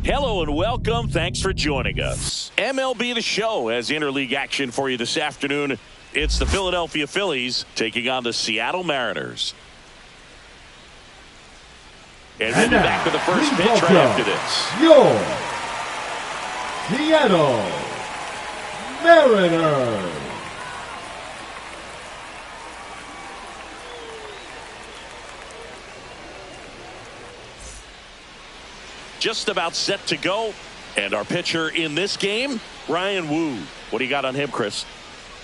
Hello and welcome. Thanks for joining us. MLB The Show has interleague action for you this afternoon. It's the Philadelphia Phillies taking on the Seattle Mariners. And we'll be back with the first pitch right after this. Your Seattle Mariners. Just about set to go. And our pitcher in this game, Ryan Wu. What do you got on him, Chris?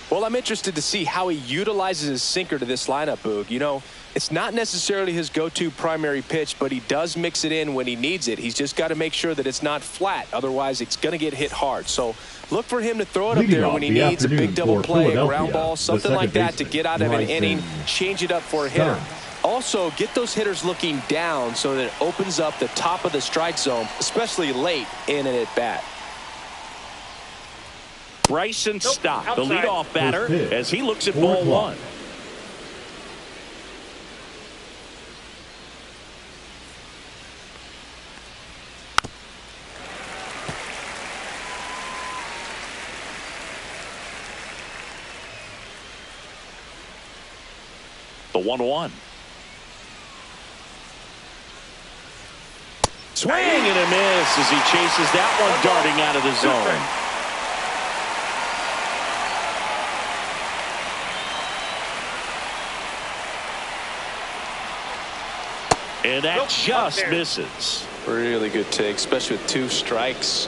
Well, I'm interested to see how he utilizes his sinker to this lineup, Boog. You know, it's not necessarily his go-to primary pitch, but he does mix it in when he needs it. He's just got to make sure that it's not flat. Otherwise, it's going to get hit hard. So look for him to throw it up there when he needs a big double play, a ground ball, something like that to get out of an inning, change it up for a hitter. Also, get those hitters looking down so that it opens up the top of the strike zone, especially late in an at-bat. Bryson Stott, the leadoff batter, as he looks at ball one. The 1-1. Swing and a miss as he chases that one darting out of the zone. And that just misses. Really good take, especially with 2 strikes.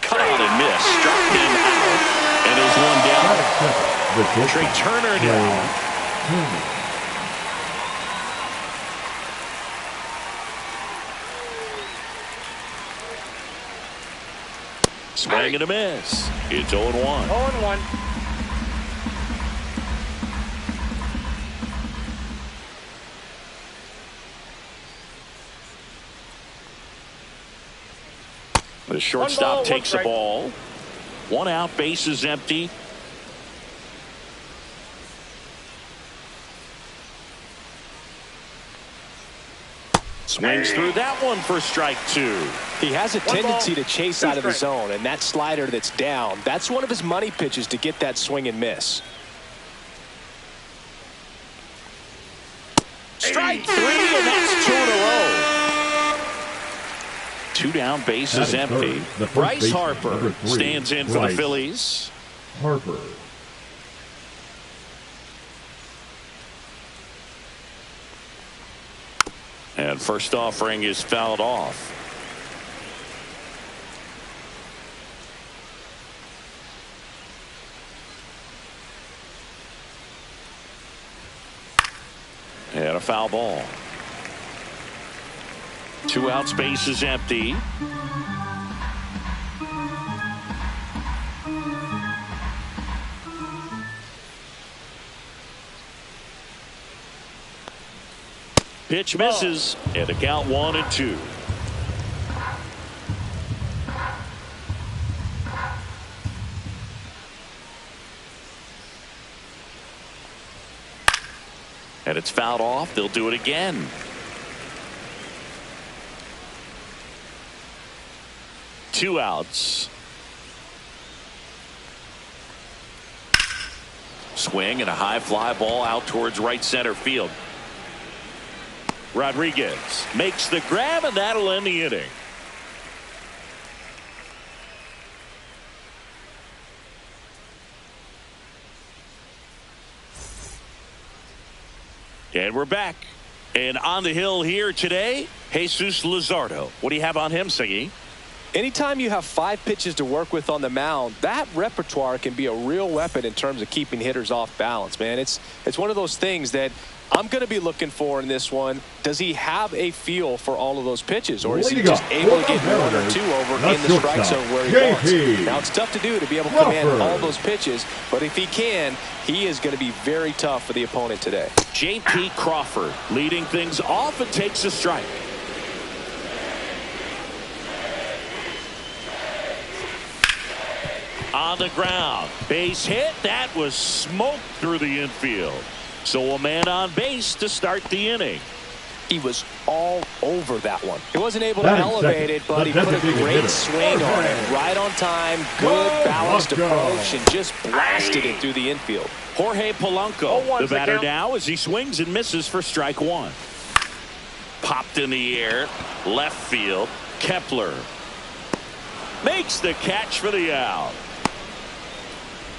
Caught and missed. Struck him out. And there's one down. Trey Turner down. Swing and a miss. It's 0-1. 0-1. The shortstop takes the ball. 1 out, base is empty. Swings through that one for strike 2. He has a tendency to chase out of the zone, and that slider that's down, that's one of his money pitches to get that swing and miss. Strike 3, and that's 2 in a row. 2 down, base is empty. Bryce Harper stands in for the Phillies. Harper. And first offering is fouled off. And a foul ball. 2 outs, base is empty. Pitch misses, and the count 1-2. And it's fouled off. They'll do it again. Two outs. Swing and a high fly ball out towards right center field. Rodriguez makes the grab, and that'll end the inning. And we're back. And on the hill here today, Jesus Luzardo. What do you have on him, Siggy? Anytime you have 5 pitches to work with on the mound, that repertoire can be a real weapon in terms of keeping hitters off balance, man. It's one of those things that I'm going to be looking for in this one. Does he have a feel for all of those pitches, or is he just able to get 1 or 2 over in the strike zone where he wants? Now, it's tough to do to be able to command all those pitches, but if he can, he is going to be very tough for the opponent today. J.P. Crawford leading things off and takes a strike. On on the ground. Base hit. That was smoked through the infield. So a man on base to start the inning. He was all over that one. He wasn't able to elevate it, but he put a great swing on it. Right on time, good balanced approach, and just blasted it through the infield. Jorge Polanco, the batter now, as he swings and misses for strike one. Popped in the air, left field. Kepler makes the catch for the out.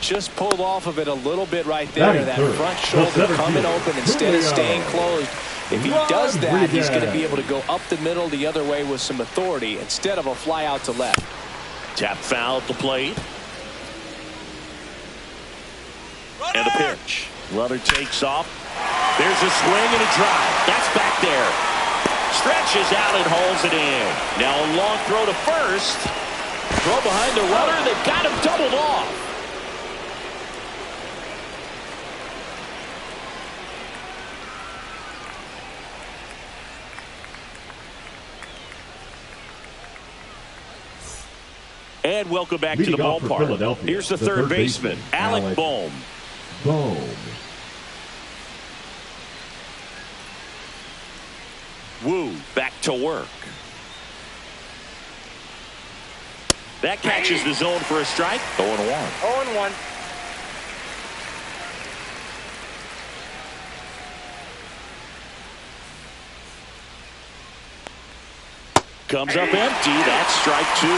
Just pulled off of it a little bit right there. That front shoulder coming open instead of staying closed. If he does that, he's going to be able to go up the middle the other way with some authority instead of a fly out to left. Tap foul at the plate. And a pitch. Runner takes off. There's a swing and a drive. That's back there. Stretches out and holds it in. Now a long throw to first. Throw behind the runner. They've got him doubled off. And welcome back to the ballpark. Here's the third baseman, Alec Bohm. Wu back to work. That catches the zone for a strike. 0-1. 0-1. Comes up empty. That's strike two.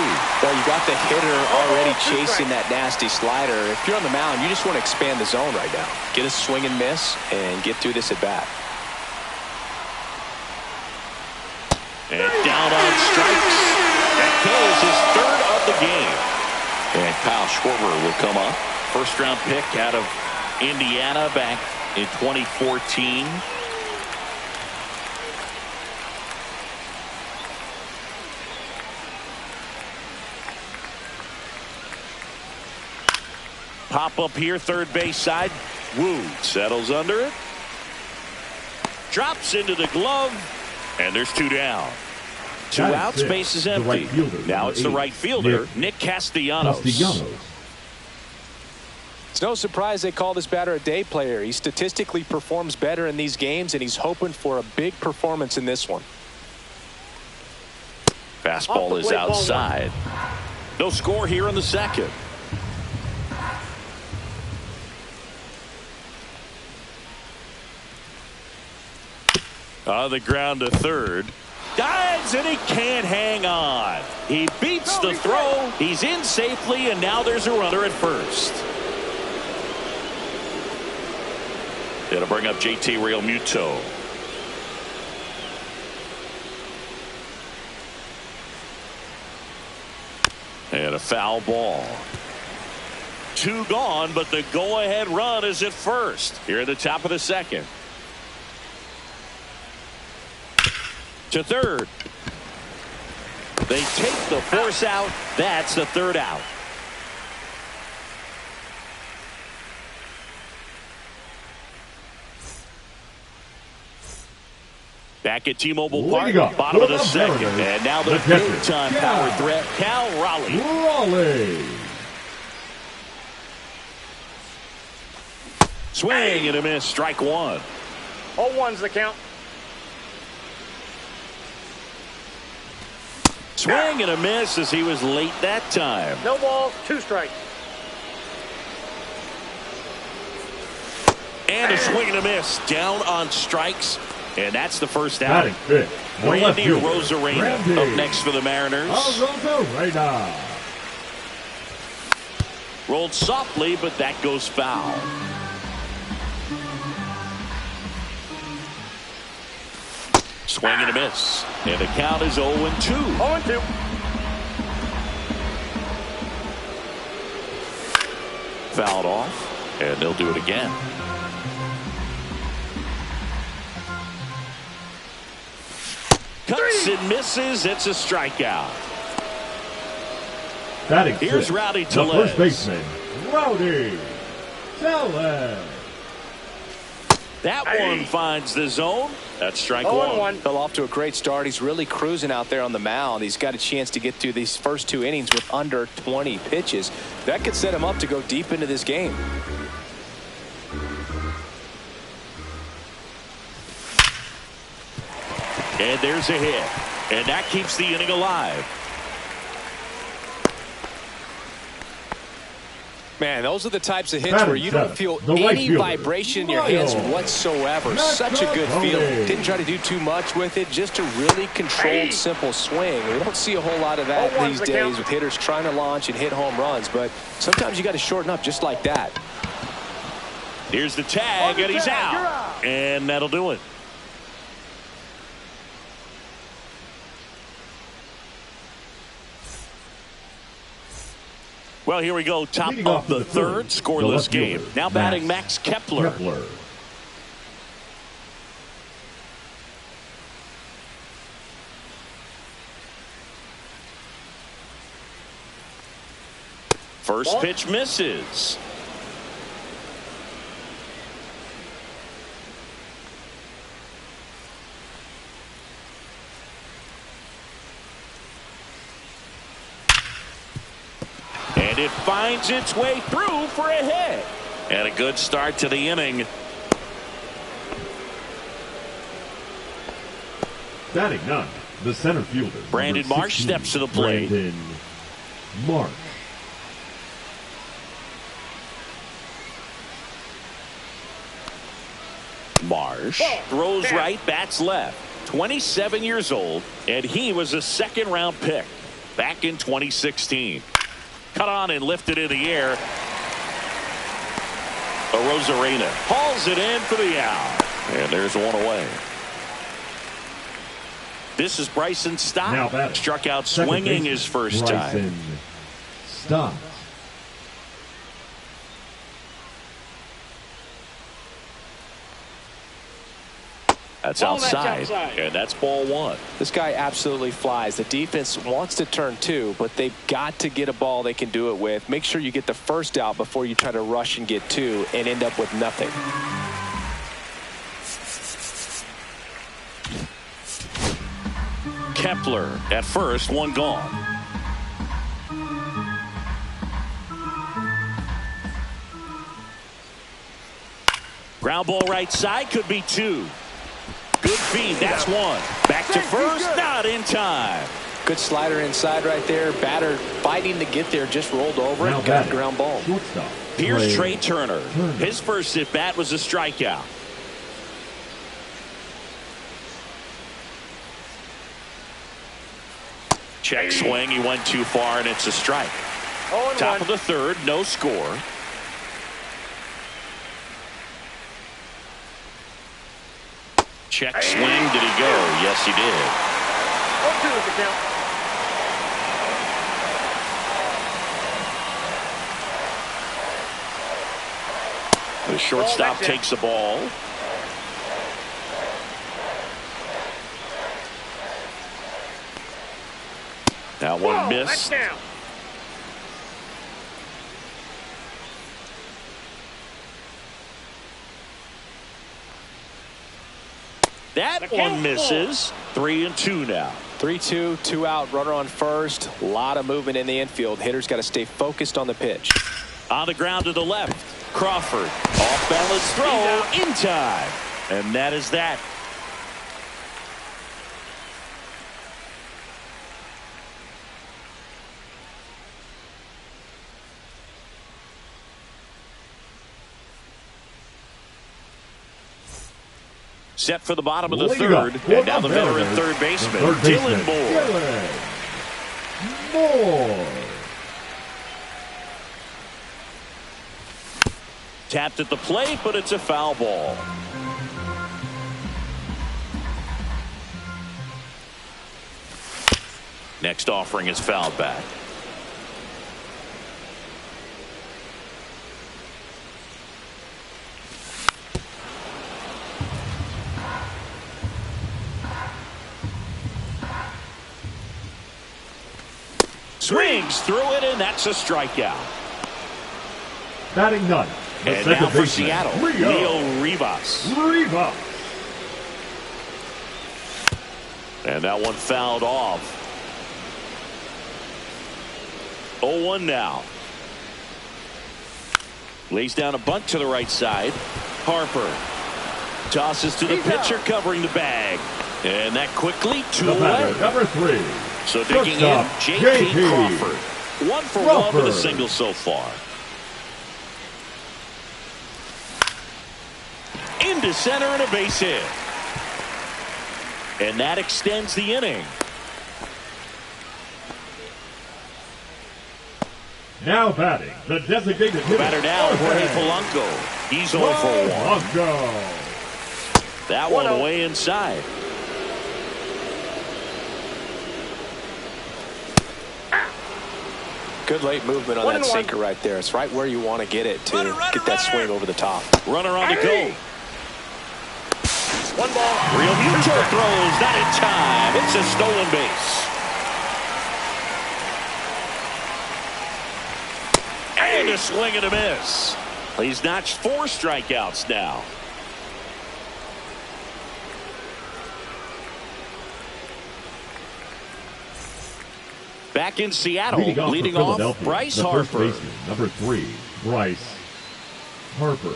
Well, you got the hitter already chasing that nasty slider. If you're on the mound, you just want to expand the zone right now. Get a swing and miss and get through this at bat. And down on strikes. That kills his third of the game. And Kyle Schwarber will come up. First round pick out of Indiana back in 2014. Pop up here, third base side. Wu settles under it. Drops into the glove. And there's two down. Two outs, base is empty. Now it's the right fielder, Nick Castellanos. It's no surprise they call this batter a day player. He statistically performs better in these games, and he's hoping for a big performance in this one. Fastball is outside. No score here in the second. On the ground to third. Dives and he can't hang on. He beats the throw. He's in safely, and now there's a runner at first. It'll bring up JT Realmuto. And a foul ball. Two gone, but the go-ahead run is at first. Here at the top of the second. To third. They take the force out. That's the third out. Back at T-Mobile Park, bottom of the second. And now the big-time power threat, Cal Raleigh. Swing and a miss, strike one. 0-1's the count. Swing and a miss as he was late that time. No balls, 2 strikes. And a swing and a miss down on strikes. And that's the first out. Randy Arozarena up next for the Mariners. Rolled softly, but that goes foul. Swing and a miss. And the count is 0-2. 0-2. Fouled off, and they'll do it again. Cuts and misses. It's a strikeout. Here's Rowdy Tellez. The first baseman, Rowdy Tellez. That one finds the zone. That's strike 0-1. Fell off to a great start. He's really cruising out there on the mound. He's got a chance to get through these first 2 innings with under 20 pitches. That could set him up to go deep into this game. And there's a hit. And that keeps the inning alive. Man, those are the types of hits where you don't feel any vibration in your hands whatsoever. Such a good feel. Didn't try to do too much with it. Just a really controlled, simple swing. We don't see a whole lot of that these days with hitters trying to launch and hit home runs. But sometimes you got to shorten up just like that. Here's the tag, and he's out. And that'll do it. Well, here we go. Top of the third, scoreless game. Now batting Max Kepler. First pitch misses. And it finds its way through for a hit. And a good start to the inning. Batting none, the center fielder. Brandon Marsh steps to the plate. Brandon Marsh. Marsh throws right, bats left. 27 years old, and he was a second-round pick back in 2016. Cut on and lifted in the air. Rosarena hauls it in for the out. And there's one away. This is Bryson Stott. Struck out swinging his first time. Stott. That's outside, and that's ball 1. This guy absolutely flies. The defense wants to turn 2, but they've got to get a ball they can do it with. Make sure you get the first out before you try to rush and get 2 and end up with nothing. Kepler at first, one gone. Ground ball right side, could be 2. Good feed, that's 1. Back to first, not in time. Good slider inside right there. Batter fighting to get there, just rolled over and got a ground ball. Here's Trey Turner. His first at bat was a strikeout. Check swing, he went too far, and it's a strike. Top of the third, no score. Check swing, did he go? Yes, he did. 0-2 is the count. The shortstop takes the ball. That one missed. That one misses. 3-2 now. 3-2, 2 out, runner on first. A lot of movement in the infield. Hitters got to stay focused on the pitch. On the ground to the left. Crawford. Off balance throw in time. And that is that. Set for the bottom of the third. And now the veteran third baseman, Dylan Moore. Tapped at the plate, but it's a foul ball. Next offering is fouled back. Swings through it, and that's a strikeout. Batting none, And now for Seattle, Leo Rivas. And that one fouled off. 0-1 now. Lays down a bunt to the right side. Harper tosses to the pitcher, covering the bag. And that quickly, 2 away. Number 3. So digging in, J.P. Crawford. 1 for 1 with a single so far. Into center and a base hit. And that extends the inning. Now batting, the designated hitter. Batter now, Jorge Polanco. He's 0 for 1. That one way inside. Good late movement on that sinker right there. It's right where you want to get it to get that swing over the top. Runner on the go. 1 ball. Real mutual throws, not in time. It's a stolen base. And a swing and a miss. He's notched 4 strikeouts now. Back in Seattle, leading off Bryce Harper. Number 3, Bryce Harper.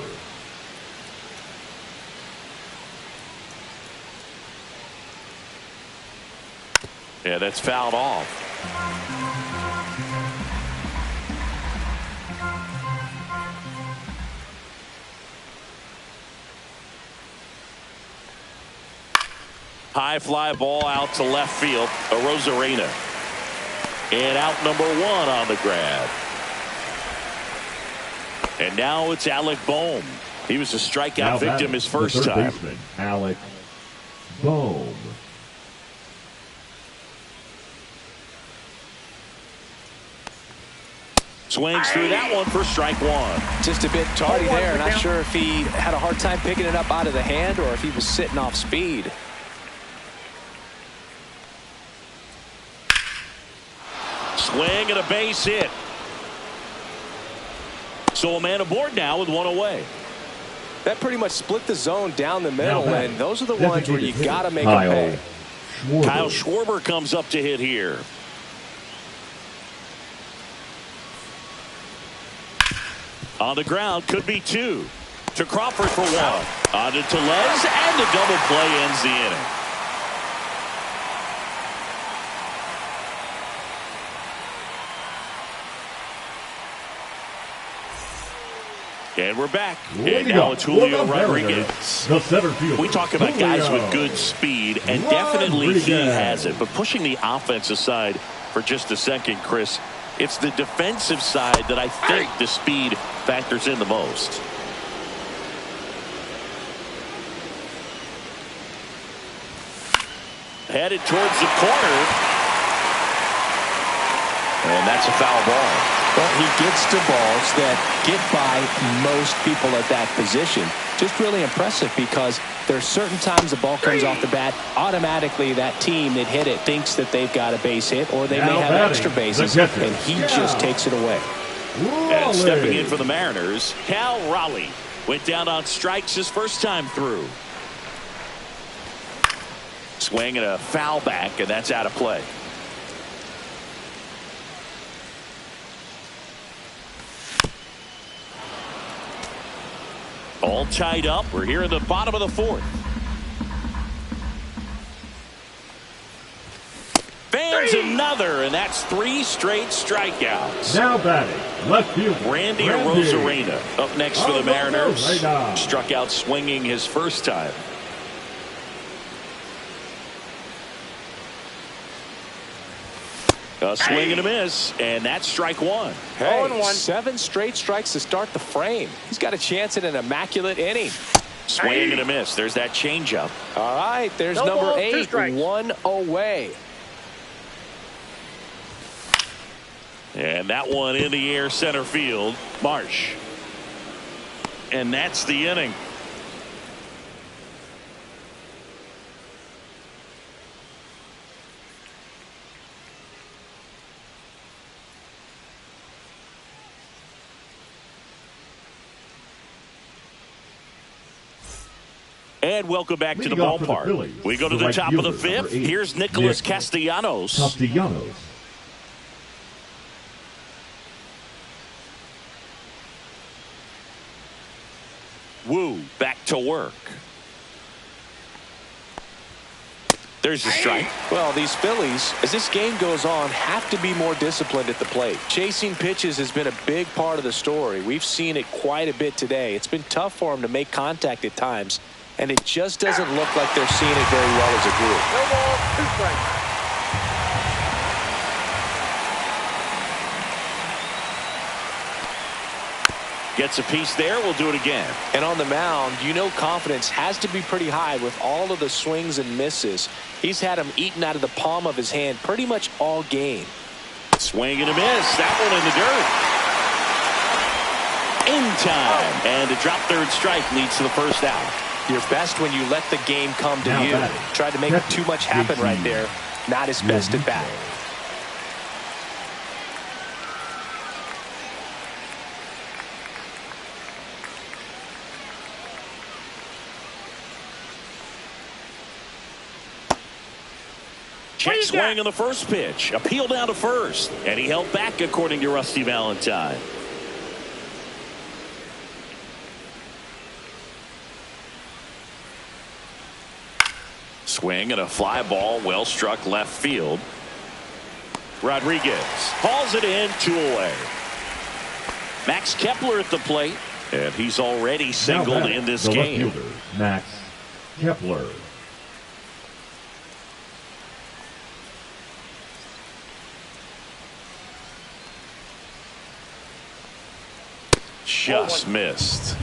Yeah, that's fouled off. High fly ball out to left field. Rosarena. And out number 1 on the grab. And now it's Alec Bohm. He was a strikeout victim his first time. Baseman, Alec Bohm. Swings through that one for strike 1. Just a bit tardy there. Not sure if he had a hard time picking it up out of the hand or if he was sitting off speed. Swing and a base hit. So a man aboard now with 1 away. That pretty much split the zone down the middle, and those are the ones where you got to make a pay. Kyle Schwarber comes up to hit here. On the ground, could be 2. To Crawford for 1. On to Tellez, and the double play ends the inning. And we're back. And now it's Julio Rodriguez. The center fielder. We talk about guys with good speed, and definitely he has it. But pushing the offensive side for just a second, Chris, it's the defensive side that I think the speed factors in the most. Headed towards the corner. And that's a foul ball. Well, he gets to balls that get by most people at that position. Just really impressive because there's certain times the ball comes off the bat, automatically that team that hit it thinks that they've got a base hit or they may have extra bases, and he just takes it away. And stepping in for the Mariners, Cal Raleigh went down on strikes his first time through. Swing and a foul back, and that's out of play. All tied up. We're here in the bottom of the 4th. Fans another, and that's 3 straight strikeouts. Now batting, left field, Randy Arozarena up next for the Mariners. Struck out swinging his first time. A swing and a miss, and that's strike 1. Hey, 7 straight strikes to start the frame. He's got a chance at an immaculate inning. Swing and a miss. There's that changeup. All right, there's number 8, 1 away. And that one in the air center field. Marsh. And that's the inning. And welcome back to the Leading off for the ballpark. Phillies, We go to the the right top of the fielder, number fifth. 8, Here's Nicholas Nick Castellanos. Castellanos. Wu back to work. There's the strike. Well, these Phillies, as this game goes on, have to be more disciplined at the plate. Chasing pitches has been a big part of the story. We've seen it quite a bit today. It's been tough for them to make contact at times, and it just doesn't look like they're seeing it very well as a group. No ball, 2 strikes. Gets a piece there. We'll do it again. And on the mound, you know confidence has to be pretty high with all of the swings and misses. He's had them eaten out of the palm of his hand pretty much all game. Swing and a miss. That one in the dirt. In time. And a drop third strike leads to the first out. You're best when you let the game come to Now you. batting. Tried to make too much happen right there. Not his best at bat. Check swing on the first pitch. Appeal down to first. And he held back according to Rusty Valentine. Swing and a fly ball well struck left field. Rodriguez hauls it in, 2 away. Max Kepler at the plate. And he's already singled in this the game. left fielder, Max Kepler. Just missed.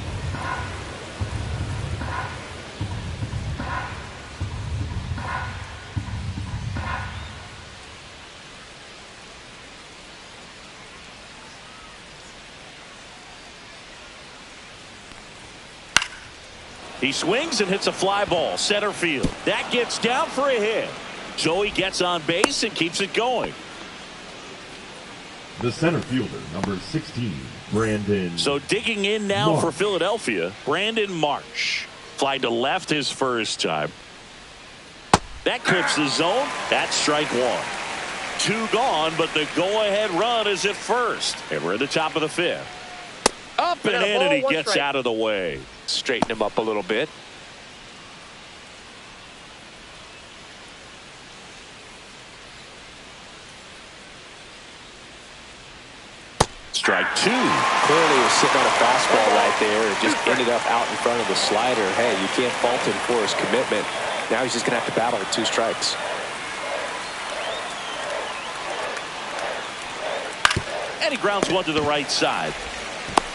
He swings and hits a fly ball center field. That gets down for a hit. So he gets on base and keeps it going. The center fielder, number 16, Brandon. So digging in now March. for Philadelphia, Brandon March. Fly to left his first time. That clips the zone. That's strike 1. 2 gone, but the go-ahead run is at first. And we're at the top of the 5th. Up and in, and he gets out of the way. Straighten him up a little bit. Strike 2. Clearly was sitting on a fastball right there and just ended up out in front of the slider. Hey, you can't fault him for his commitment. Now he's just going to have to battle with 2 strikes. And he grounds one to the right side.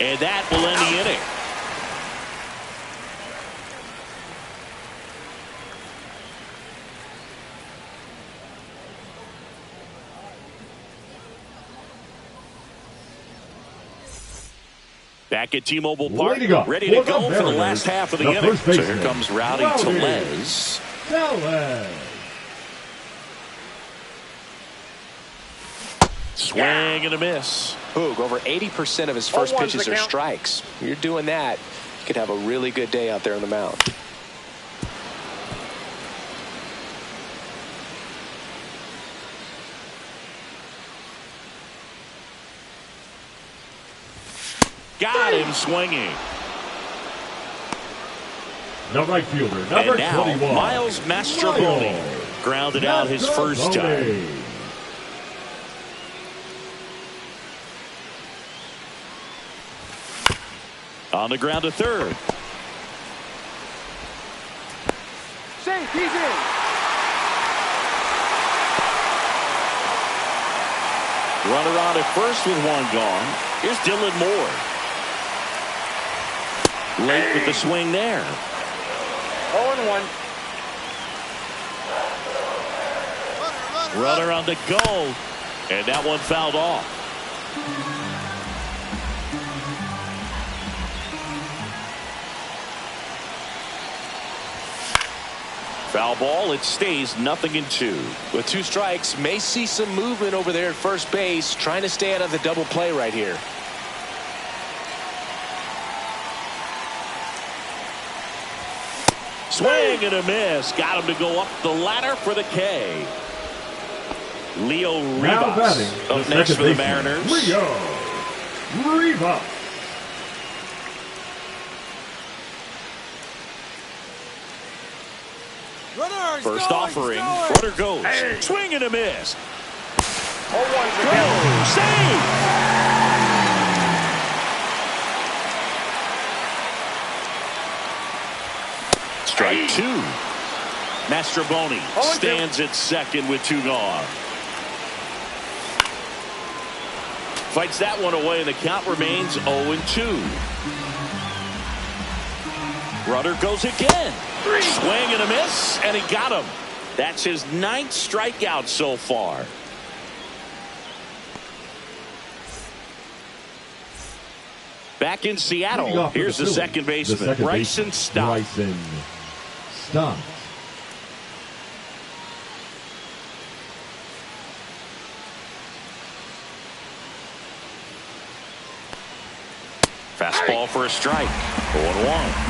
And that will end the inning. Back at T-Mobile Park, ready to go for the last half of the inning. So here comes Rowdy Tellez. Swing and a miss. Boog, over 80% of his first pitches are strikes. You're doing that, you could have a really good day out there on the mound. Got him swinging. The right fielder, number and now 21, Miles Mastrobuoni grounded out his first time. On the ground to third. Safe, he's in. Runner on at first with 1 gone. Here's Dylan Moore. Late with the swing there. 0-1. Runner on the go. And that one fouled off. Foul ball. It stays 0-2. With 2 strikes, may see some movement over there at first base, trying to stay out of the double play right here. Swing and a miss. Got him to go up the ladder for the K. Leo Now batting, Rivas the up next second for the baseman, Mariners. Leo Rivas. First offering. Runner goes. Swing and a miss. 0-1's the Go. count. Save. Strike two. Mastroboni stands at second with two gone. Fights that one away, and the count remains 0-2. Runner goes again. Swing and a miss, and he got him. That's his 9th strikeout so far. Back in Seattle, here's the second baseman, Bryson Stott. Bryson Stott. Fastball for a strike. 0-1.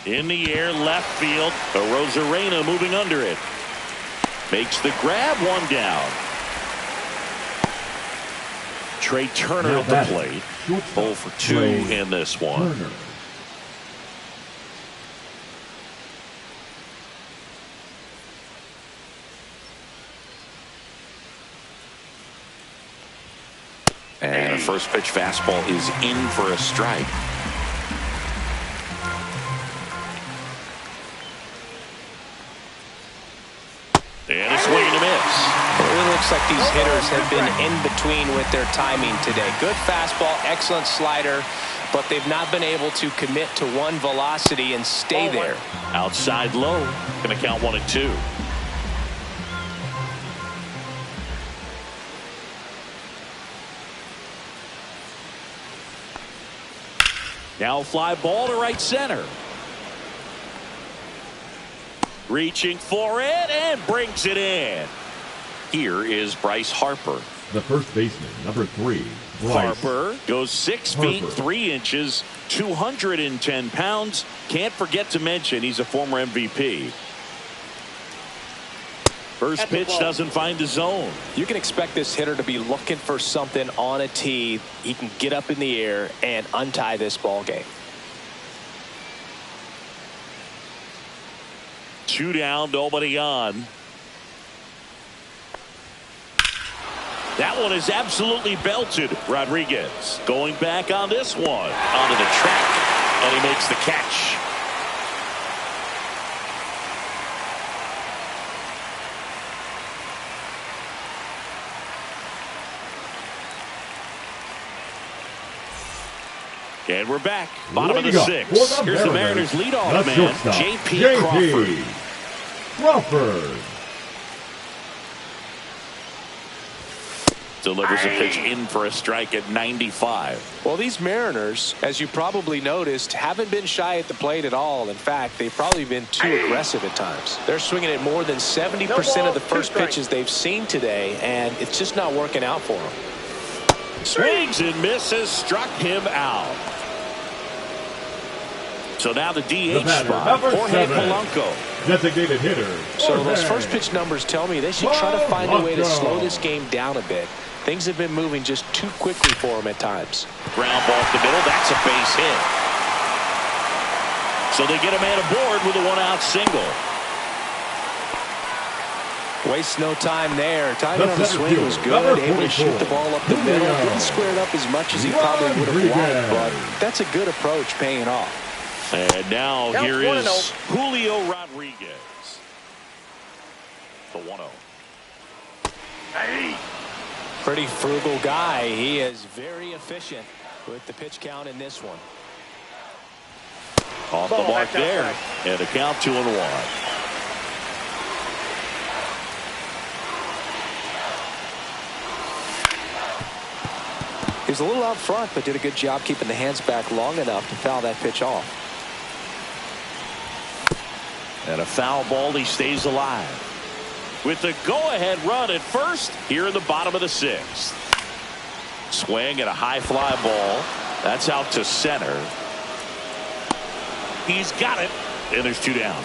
In the air, left field. Arozarena moving under it. Makes the grab, one down. Trey Turner Now at the plate. 0 for 2 in this one. Turner. And a first pitch fastball is in for a strike. And a swing and a miss. It really looks like these hitters have been in between with their timing today. Good fastball, excellent slider, but they've not been able to commit to one velocity and stay there. Outside low. Going to count 1-2. Now fly ball to right center. Reaching for it and brings it in. Here is Bryce Harper. The first baseman, number 3, Bryce Harper goes 6 feet Harper. 3 inches, 210 pounds. Can't forget to mention he's a former MVP. First pitch doesn't find the zone. You can expect this hitter to be looking for something on a tee. He can get up in the air and untie this ball game. 2 down, nobody on. That one is absolutely belted. Rodriguez going back on this one. Onto the track, and he makes the catch. And we're back. Bottom of the 6th. Here's the Mariners leadoff man, J.P. Crawford. Crawford. Delivers a pitch in for a strike at 95. Well, these Mariners, as you probably noticed, haven't been shy at the plate at all. In fact, they've probably been too aggressive at times. They're swinging at more than 70% of the first pitches they've seen today, and it's just not working out for them. Swings and misses, struck him out. So now the DH spot, Jorge Polanco. Designated hitter. So those first pitch numbers tell me they should try to find a way to slow this game down a bit. Things have been moving just too quickly for him at times. Ground ball to the middle, that's a base hit. So they get a man aboard with a 1-out single. Waste no time there. Timing on the swing was good. Able to shoot the ball up the middle. Didn't square it up as much as he probably would have liked, but that's a good approach, paying off. And now here is Julio Rodriguez. The 1-0. Pretty frugal guy. He is very efficient with the pitch count in this one. Off the mark there. And a count 2-1. He was a little out front, but did a good job keeping the hands back long enough to foul that pitch off. And a foul ball, he stays alive. With the go-ahead run at first here in the bottom of the sixth. Swing and a high fly ball. That's out to center. He's got it, and there's two down.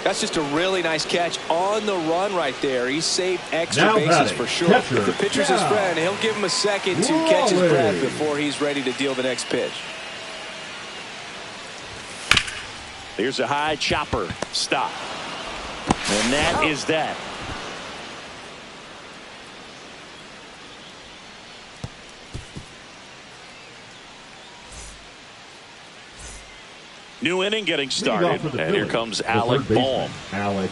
That's just a really nice catch on the run right there. He saved extra Now bases batting, for sure. catcher, If the pitcher's his friend, he'll give him a second to catch his breath before he's ready to deal the next pitch. There's a high chopper. Stop. And that is that. New inning getting started, and here comes Alec Bohm. Alec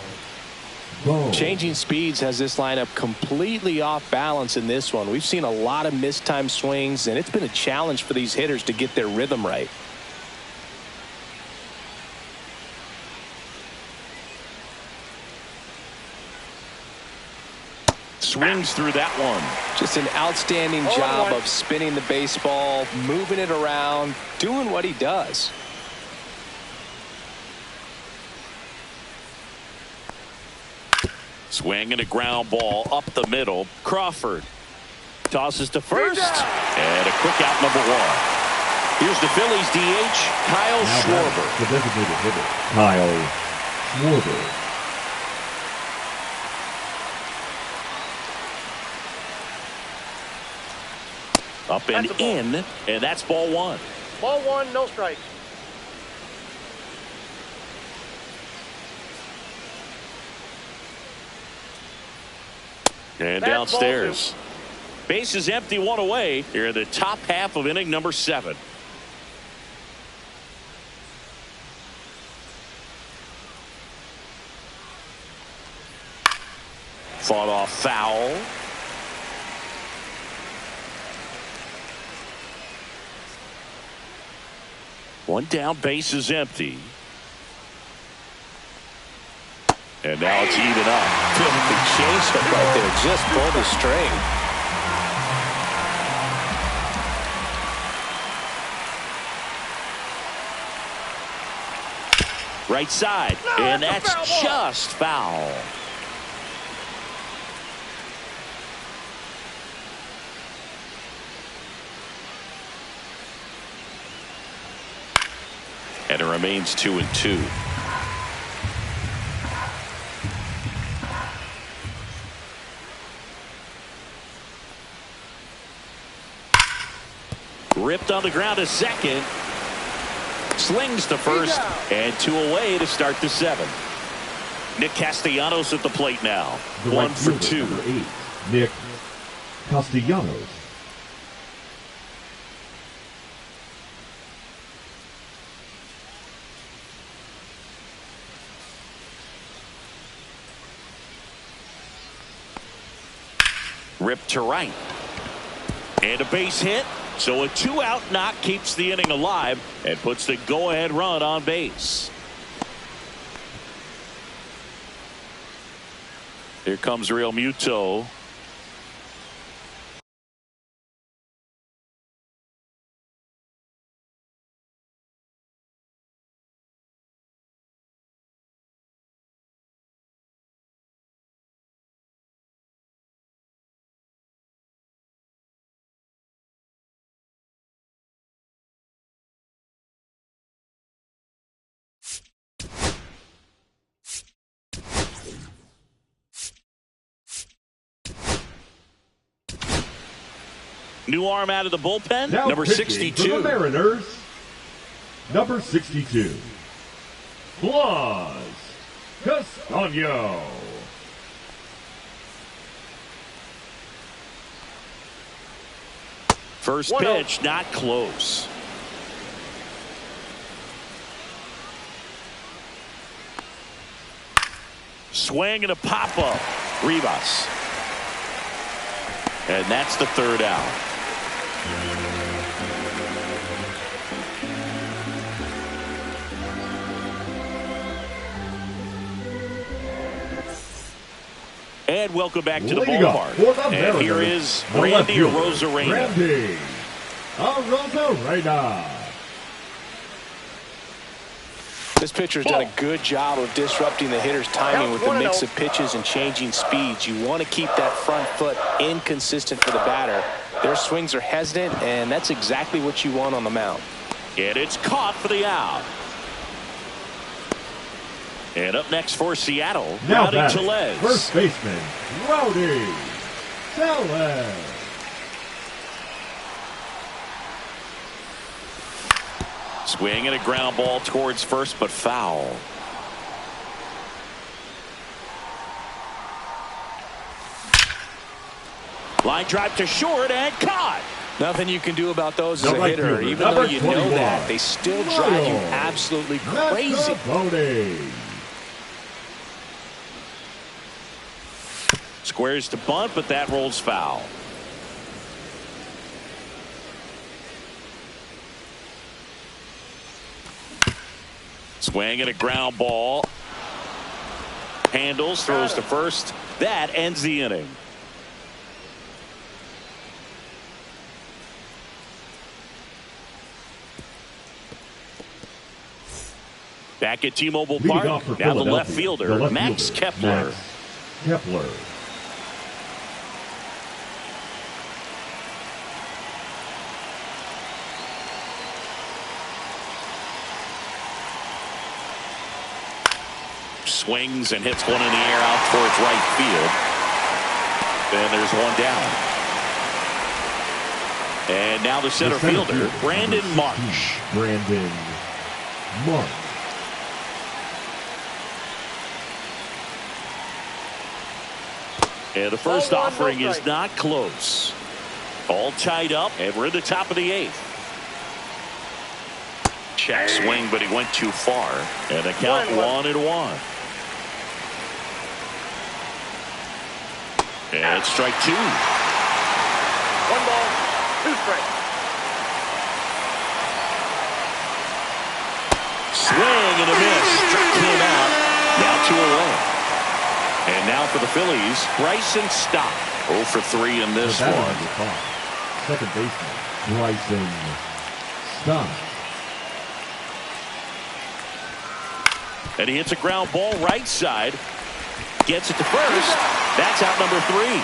Bohm. Changing speeds has this lineup completely off balance in this one. We've seen a lot of mistimed swings, and it's been a challenge for these hitters to get their rhythm right. Swings through that one. Just an outstanding job of spinning the baseball, moving it around, doing what he does. Swing and a ground ball up the middle. Crawford tosses to first, and a quick out, number one. Here's the Phillies DH, Kyle Schwarber. The designated hitter, Kyle Schwarber. Up and in, and that's ball one. Ball one, no strike. And That's downstairs. Base is empty, one away. Here in the top half of inning number 7. Fought off foul. One down, base is empty. And now it's even up. Big change up right there. Just pulled the string. Right side. And that's just foul. And it remains 2-2. Ripped on the ground to second. Slings to first, and 2 away to start the 7th. Nick Castellanos at the plate now. 1 for 2. Number 8, Nick Castellanos. Ripped to right. And a base hit. So a 2-out knock keeps the inning alive and puts the go-ahead run on base. Here comes Real Muto. New arm out of the bullpen, Now number pitching 62. for the Mariners, number 62, Blas Castaño. First pitch, not close. Swing and a pop-up. Rivas. And that's the 3rd out. And welcome back to the Leading up ballpark. for the And Mariners, here is the left Randy fielder, Arozarena. Randy Arozarena. This pitcher's done a good job of disrupting the hitter's timing with the mix of pitches and changing speeds. You want to keep that front foot inconsistent for the batter. Their swings are hesitant, and that's exactly what you want on the mound. And it's caught for the out. And up next for Seattle, Now Rowdy Tellez. First baseman, Rowdy Tellez. Swing and a ground ball towards first, but foul. Line drive to short and caught. Nothing you can do about those as a Number hitter. two, Even though you know 21. that, they still drive you absolutely crazy. Squares to bunt, but that rolls foul. Swing and a ground ball. Handles, throws to first. That ends the inning. Back at T-Mobile Park, now the left fielder, Max Kepler. Kepler. Swings and hits one in the air out towards right field. And there's one down. And now the center fielder, Brandon Marsh. Brandon Marsh. And the first offering is not close. All tied up, and we're in the top of the eighth. Check swing, but he went too far. And the count 1-1. And strike two. 1 ball, 2 strikes. Swing and a miss. Struck him out. Now 2 away. And now for the Phillies, Bryson Stott. 0 for 3 in this one. Second baseman, Bryson Stott. And he hits a ground ball right side. Gets it to first. That's out number 3.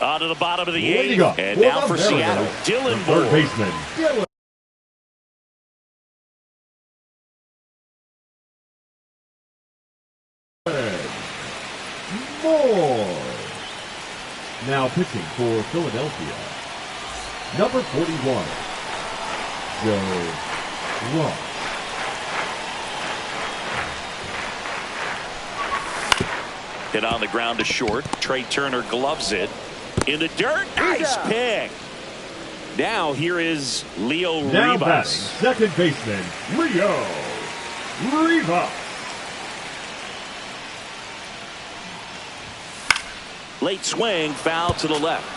On to the bottom of the eighth. And now for Seattle, Dylan third Moore. baseman, Dylan Moore. Now pitching for Philadelphia, number 41, Joe Ross. Hit on the ground to short. Trey Turner gloves it. In the dirt. Nice pick. Now here is Leo Now batting, Rivas. second baseman, Leo Rivas. Late swing, foul to the left.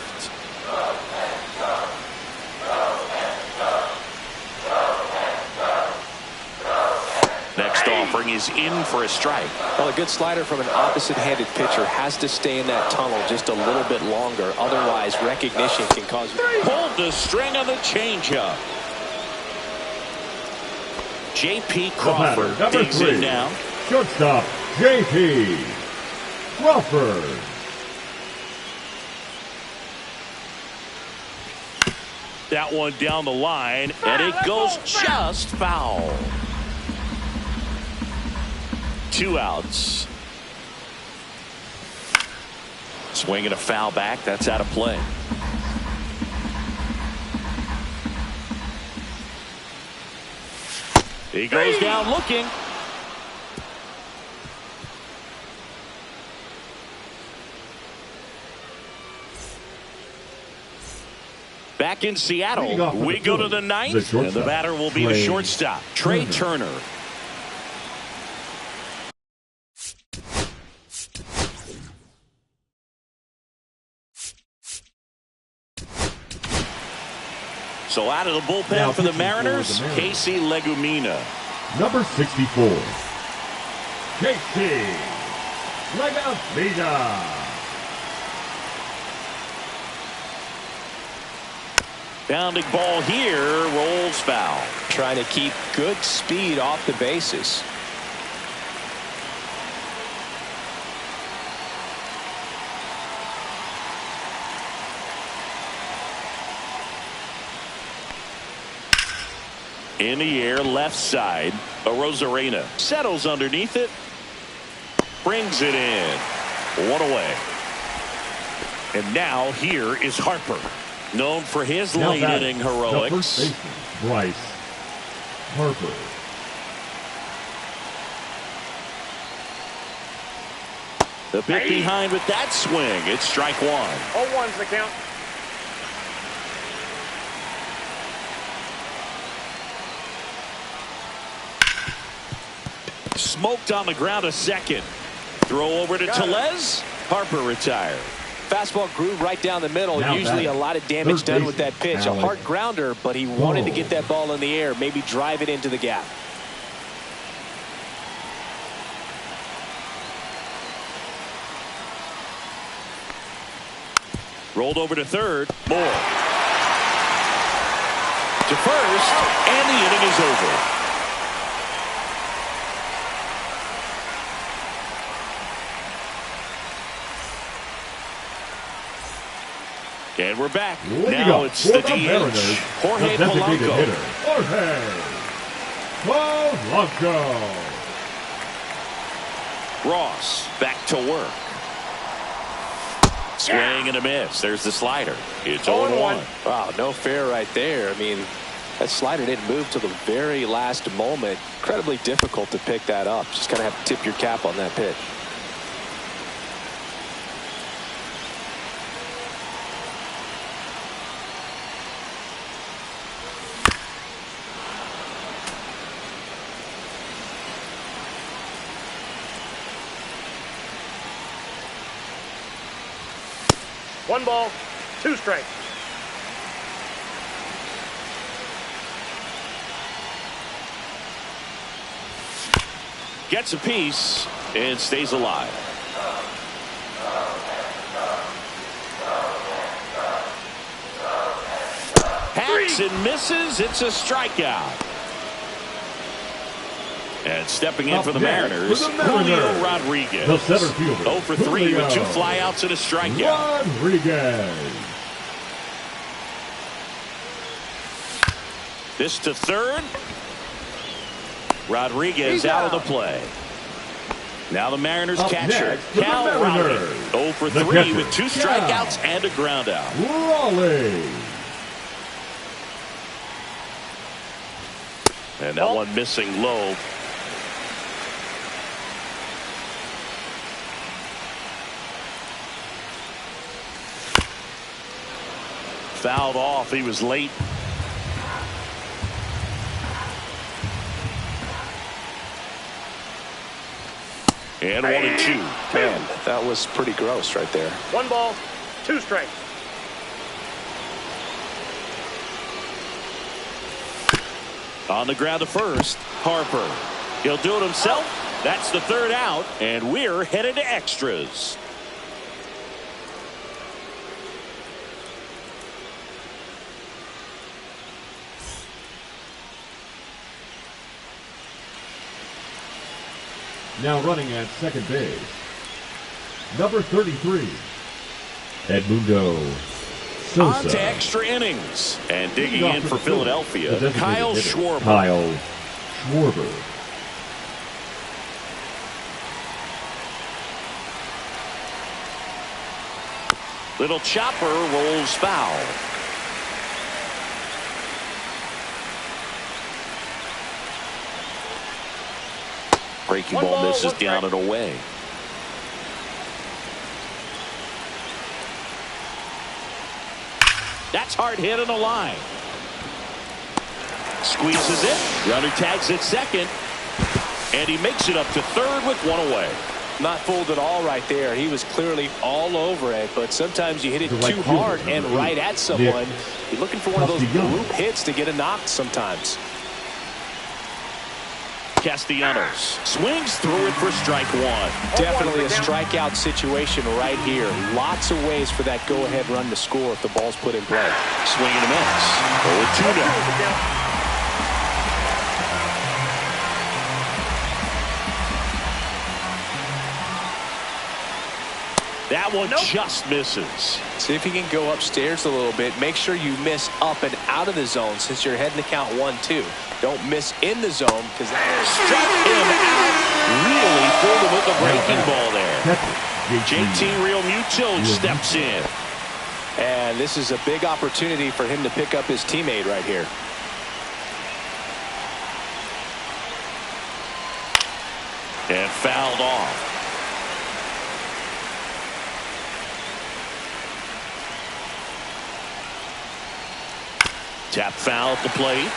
Next offering is in for a strike. Well, a good slider from an opposite-handed pitcher has to stay in that tunnel just a little bit longer. Otherwise, recognition can cause... Pulled the string on the changeup. J.P. Crawford Number digs 3, in now. shortstop, J.P. Crawford. That one down the line, and it goes just foul. 2 outs. Swing and a foul back. That's out of play. He goes down looking. Back in Seattle, we go to the ninth, and the batter will be the shortstop, Trey Turner. So out of the bullpen Now for the pitching for the Mariners, Mariners. Casey Legumina. Number 64, Casey Legumina. Bounding ball here, rolls foul. Trying to keep good speed off the bases. In the air, left side. Arozarena settles underneath it. Brings it in. One away. And now here is Harper. Known for his Now late batting, inning the heroics. first baseman, Bryce Harper. The bit behind with that swing. It's strike one. 0-1's the count. Smoked on the ground a second. Throw over to Tellez. Harper retired. Fastball grew right down the middle. Now Usually a batting, lot of damage third done with baseman, that pitch. A Alex hard grounder, but he wanted to Whoa. get that ball in the air, maybe drive it into the gap. Rolled over to third. Moore. To first. And the inning is over. And we're back. Leading Now up it's for the the DH. Mariners, Jorge the designated Polanco. hitter, Jorge Polanco. Ross back to work. Swing and a miss. There's the slider. It's 0-1. Wow, no fair right there. I mean, that slider didn't move till the very last moment. Incredibly difficult to pick that up. Just kind of have to tip your cap on that pitch. One ball, two strikes. Gets a piece and stays alive. Hacks and misses. It's a strikeout. And stepping in Up for the next, Mariners, for the Mariners, Julio Rodriguez. the center fielder, 0 for 3 Julio with 2 flyouts and a strikeout. Rodriguez. This to third. Rodriguez out of the play. Now the Mariners Up catcher, next, for the Cal Raleigh. Mariners, 0 for the 3 catcher, with 2 Cal strikeouts and a ground out. Raleigh. And that one missing low. Fouled off. He was late. And 1-2. Man, that was pretty gross right there. One ball, two strikes. On the ground to first, Harper. He'll do it himself. That's the third out, and we're headed to extras. Now running at second base, number 33, Edmundo On Sosa. to extra innings. And digging Leading in off for the field, Philadelphia, the designated Kyle hitter, Schwarber. Kyle Schwarber. Little chopper rolls foul. Breaking One ball ball, misses one down strike. and away. That's hard hit on the line. Squeezes it. Runner tags at second. And he makes it up to third with 1 away. Not fooled at all right there. He was clearly all over it, but sometimes you hit it too hard and right at someone. You're looking for one of those loop hits to get a knock sometimes. Castellanos swings through it for strike one. Definitely a strikeout situation right here. Lots of ways for that go-ahead run to score if the ball's put in play. Swing and a miss. 0-2 now. That one just misses. See if you can go upstairs a little bit. Make sure you miss up and out of the zone since you're heading to count 1-2. Don't miss in the zone because struck him out. Really fooled him with the breaking ball there. JT Realmuto steps in. And this is a big opportunity for him to pick up his teammate right here. And fouled off. Tap foul at the plate.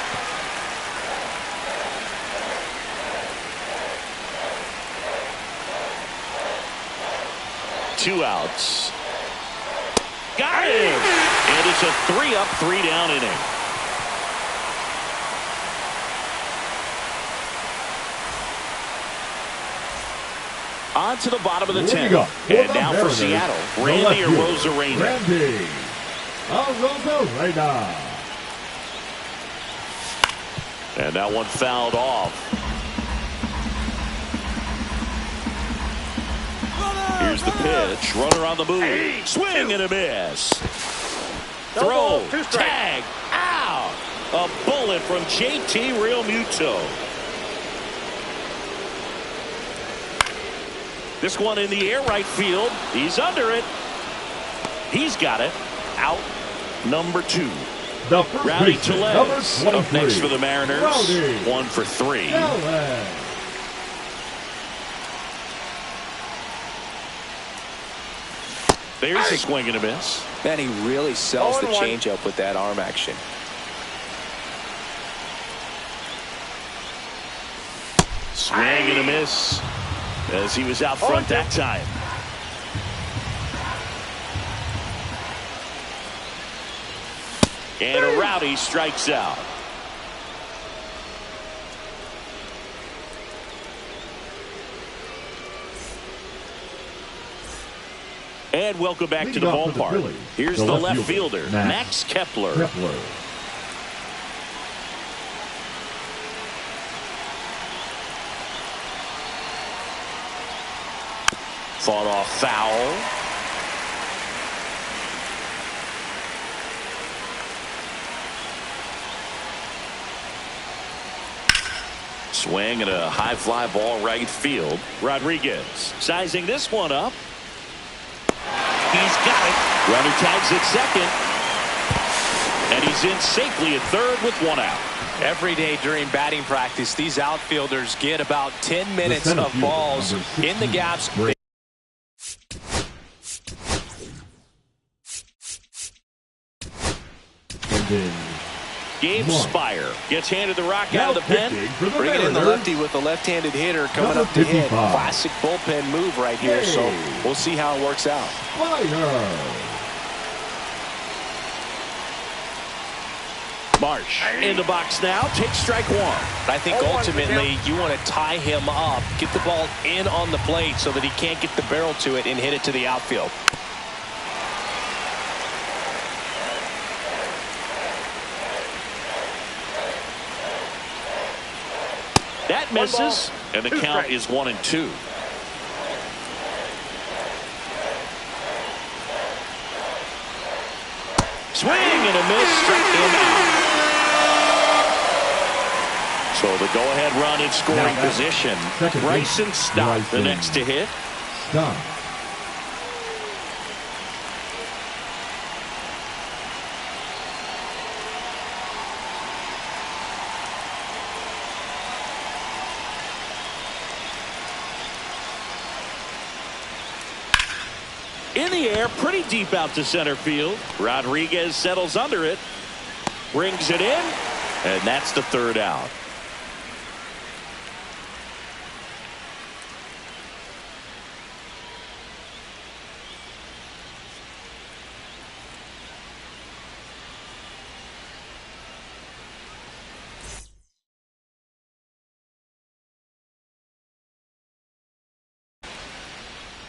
Two outs. Got him! And it's a 3-up, 3-down inning. On to the bottom of the 10th. And now for Seattle, Randy Arozarena. Randy Arozarena. And that one fouled off. Here's the pitch. Runner on the move. Swing and a miss. Throw. Tag. Out. A bullet from JT Realmuto. This one in the air right field. He's under it. He's got it. Out. Number 2. Rowdy Tellez up next for the Mariners. 1 for 3. There's a swing and a miss. Man, he really sells the changeup with that arm action. Swing and a miss as he was out front that time. And a Rowdy strikes out. And welcome back to the ballpark. Here's the left fielder, Max Kepler. Fought off foul. Swing and a high fly ball right field. Rodriguez sizing this one up. He's got it. Runner tags at second. And he's in safely at third with 1 out. Every day during batting practice, these outfielders get about 10 minutes of balls in the gaps. Gabe Spire gets handed the rock out of the pen. Bringing in the lefty with the left-handed hitter coming up to hit. Classic bullpen move right here, so we'll see how it works out. Marsh in the box now, takes strike 1. I think ultimately you want to tie him up, get the ball in on the plate so that he can't get the barrel to it and hit it to the outfield. That misses, and the count is 1-2. Swing and a miss, struck him out. So the go-ahead run in scoring position. Bryson Stott, the next to hit. In the air, pretty deep out to center field. Rodriguez settles under it. Brings it in. And that's the 3rd out.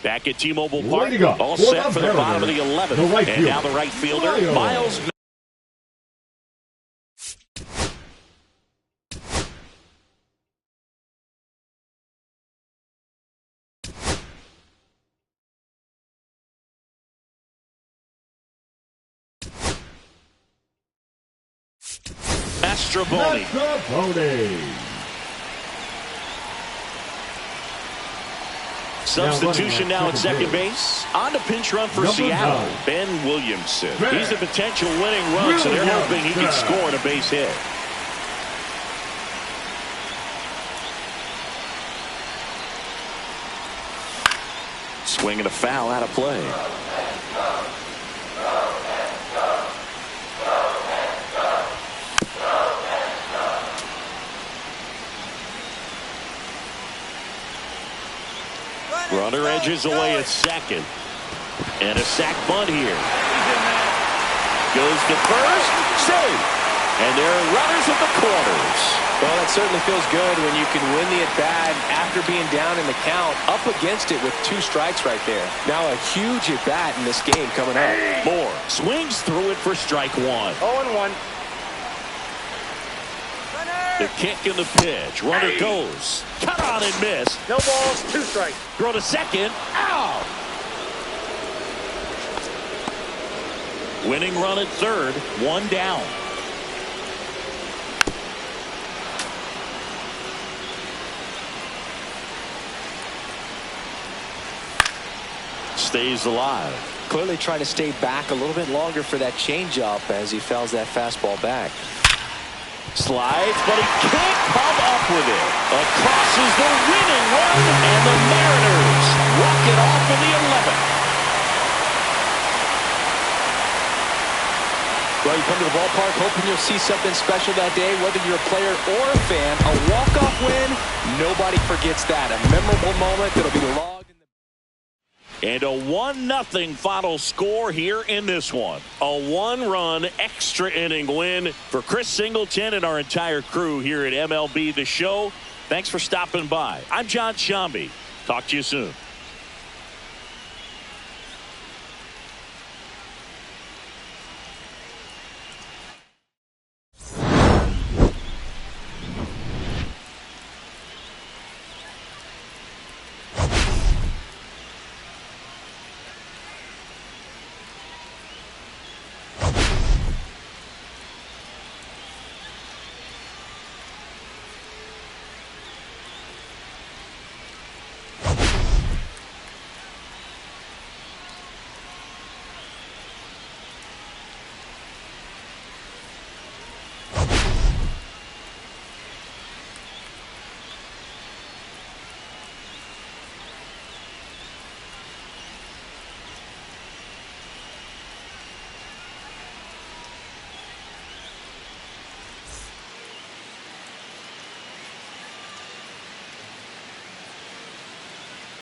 Back at T-Mobile Park, Leading up all for set the for the bottom of the Mariners, 11th. the right And now fielder, the right fielder, Miles. Mastroboni. Substitution now at second base. On the pinch run for Seattle, Ben Williamson. He's a potential winning run, so they're hoping he can score on a base hit. Swing and a foul out of play. Runner edges away at second. And a sac bunt here. Goes to first. Save. And there are runners at the corners. Well, it certainly feels good when you can win the at-bat after being down in the count, up against it with 2 strikes right there. Now a huge at-bat in this game coming up. Moore swings through it for strike 1. 0-1. The kick and the pitch. Runner goes. Cut on and miss. No balls, 2 strikes. Throw to second. Out. Winning run at third. 1 down. Stays alive. Clearly trying to stay back a little bit longer for that changeup as he fouls that fastball back. Slides, but he can't come up with it. Across is the winning run, and the Mariners walk it off in the 11th. Well, you come to the ballpark hoping you'll see something special that day, whether you're a player or a fan. A walk-off win, nobody forgets that. A memorable moment that'll be logged. And a 1-0 final score here in this one. A 1-run extra inning win for Chris Singleton and our entire crew here at MLB The Show. Thanks for stopping by. I'm John Shambi. Talk to you soon.